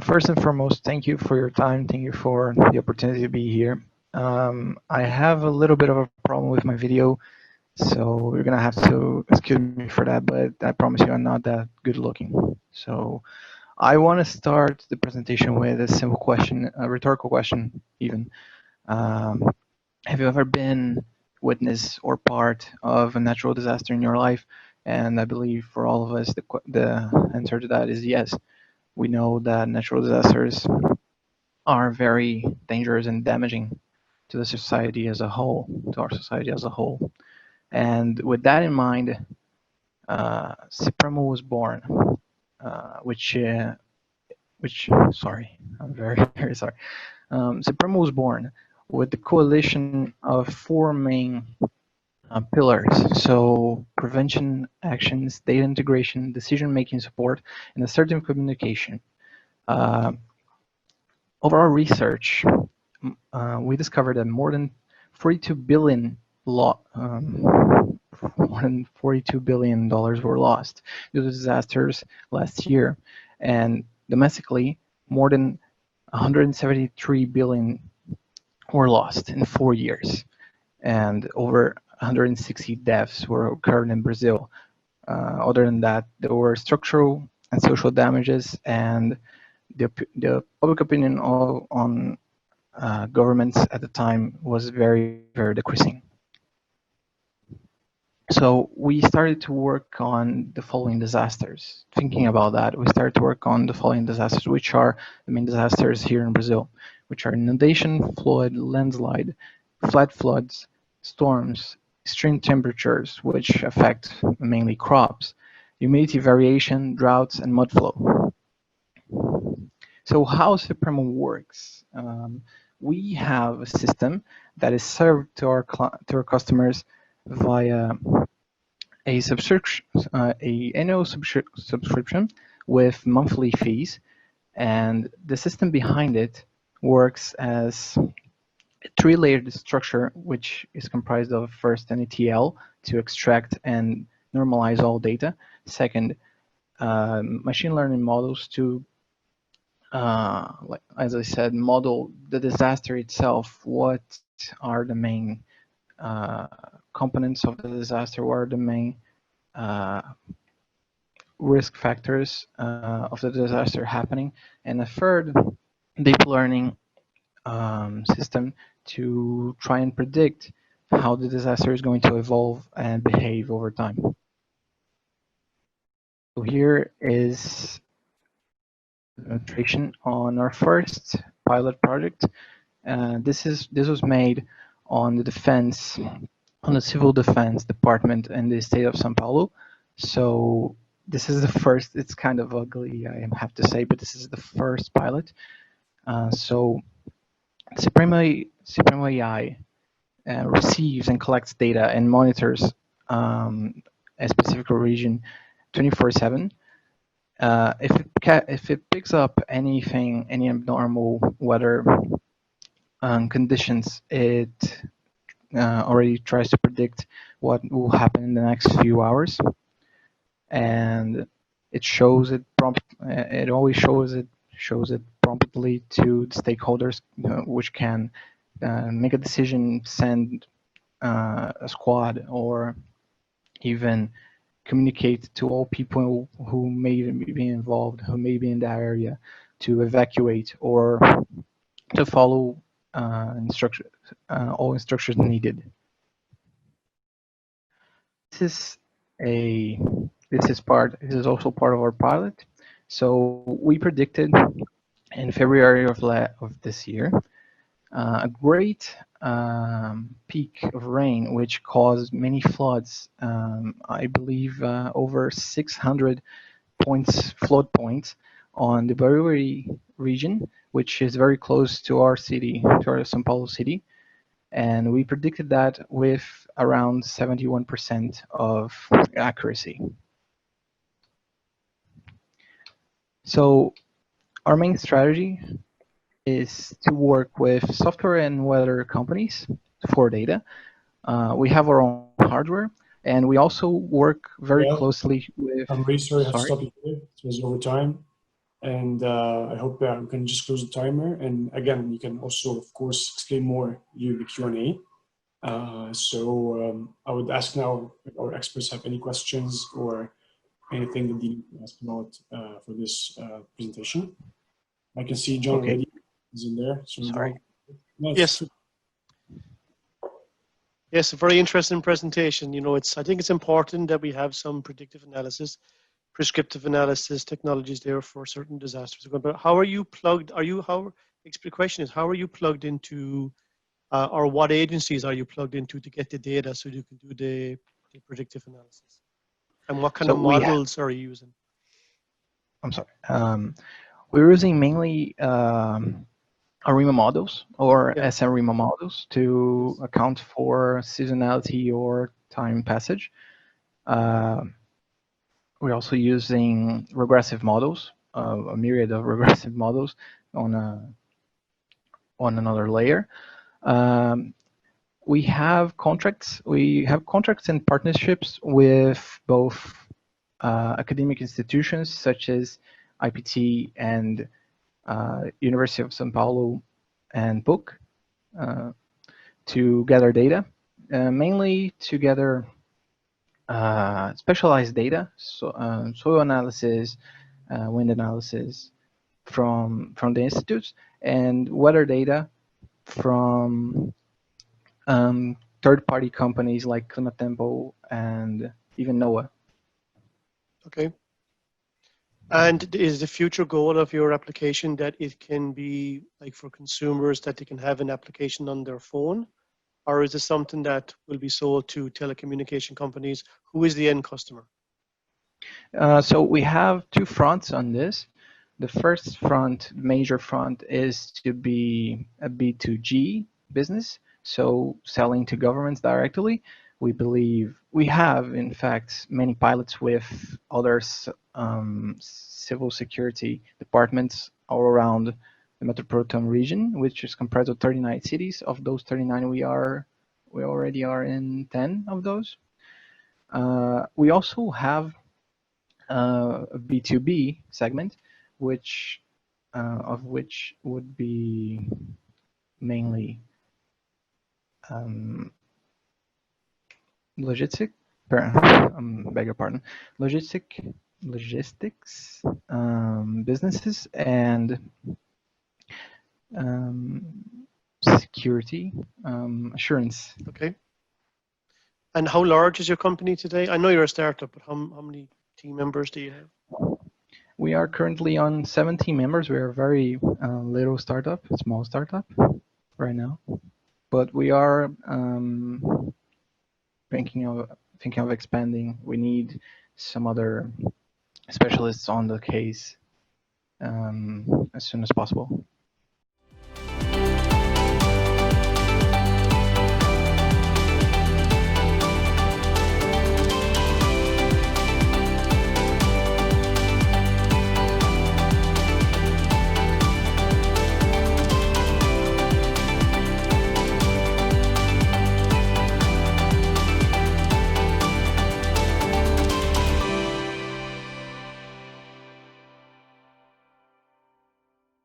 First and foremost, thank you for your time. Thank you for the opportunity to be here. I have a little bit of a problem with my video, so you're gonna have to excuse me for that, but I promise you I'm not that good looking. So I want to start the presentation with a simple question, a rhetorical question even. Um, have you ever been witness or part of a natural disaster in your life? And I believe for all of us, the answer to that is yes. We know that natural disasters are very dangerous and damaging to the society as a whole, to our society as a whole. And with that in mind, Sipremo was born, sorry, I'm very, very sorry. Sipremo was born with the coalition of four main pillars. So prevention actions, data integration, decision-making support, and assertive communication. Uh, Over our research, we discovered that more than 42 billion $42 were lost due to disasters last year, and domestically, more than 173 billion were lost in 4 years, and over 160 deaths were occurred in Brazil. Other than that, there were structural and social damages, and the public opinion on governments at the time was very, very decreasing. So we started to work on the following disasters. Thinking about that, we started to work on the following disasters, which are the main disasters here in Brazil, which are inundation, flood, landslide, flat floods, storms, extreme temperatures, which affect mainly crops, humidity variation, droughts, and mud flow. So how Supremo works? We have a system that is served to our customers via a subscription, a annual subscription with monthly fees, and the system behind it works as a three-layered structure, which is comprised of first an ETL to extract and normalize all data. Second, machine learning models to like as I said, model the disaster itself. What are the main components of the disaster? What are the main risk factors of the disaster happening? And a third, deep learning system to try and predict how the disaster is going to evolve and behave over time. So here is demonstration on our first pilot project. This was made on the defense, on the civil defense department in the state of São Paulo. So this is the first. It's kind of ugly, I have to say, but this is the first pilot. So Sipremo AI receives and collects data and monitors a specific region 24/7. If it picks up anything, any abnormal weather conditions, it already tries to predict what will happen in the next few hours, and it shows it it always shows it promptly to the stakeholders, which can make a decision, send a squad, or even communicate to all people who may be involved, who may be in that area, to evacuate or to follow all instructions needed. This is also part of our pilot. So we predicted in February of this year a great peak of rain, which caused many floods. I believe over 600 flood points on the Barueri region, which is very close to our city, to our São Paulo city. And we predicted that with around 71% of accuracy. So our main strategy is to work with software and weather companies for data. We have our own hardware, and we also work very closely with. I'm really sorry, I have to stop you there. It was over time. And I hope we can just close the timer. And again, you can also, of course, explain more during the Q&A. I would ask now if our experts have any questions or anything that they need to ask about for this presentation. I can see John Okay. already is in there. So Sorry. John, nice. Yes. Yes, a very interesting presentation. You know, I think it's important that we have some predictive analysis, prescriptive analysis technologies there for certain disasters. But how are you plugged? The question is, how are you plugged into, or what agencies are you plugged into to get the data so you can do the predictive analysis? And what kind of models are you using? I'm sorry. We're using mainly ARIMA models or SRIMA models to account for seasonality or time passage. We're also using regressive models, a myriad of regressive models on another layer. We have contracts. We have contracts and partnerships with both academic institutions such as IPT and University of São Paulo and Book to gather data, mainly to gather specialized data, so soil analysis, wind analysis from the institutes, and weather data from third-party companies like Climatempo and even NOAA. Okay. And is the future goal of your application that it can be like for consumers that they can have an application on their phone? Or is this something that will be sold to telecommunication companies? Who is the end customer? So we have two fronts on this. The first front, major front, is to be a B2G business, so selling to governments directly. We believe we have, in fact, many pilots with other civil security departments all around the metropolitan region, which is comprised of 39 cities. Of those 39, we already are in 10 of those. We also have a B2B segment, which would be mainly logistic. Beg your pardon. Logistics businesses and security assurance. Okay. And how large is your company today? I know you're a startup, but how many team members do you have? We are currently on 17 members. We are a very little startup, small startup right now, but we are thinking of expanding. We need some other specialists on the case as soon as possible.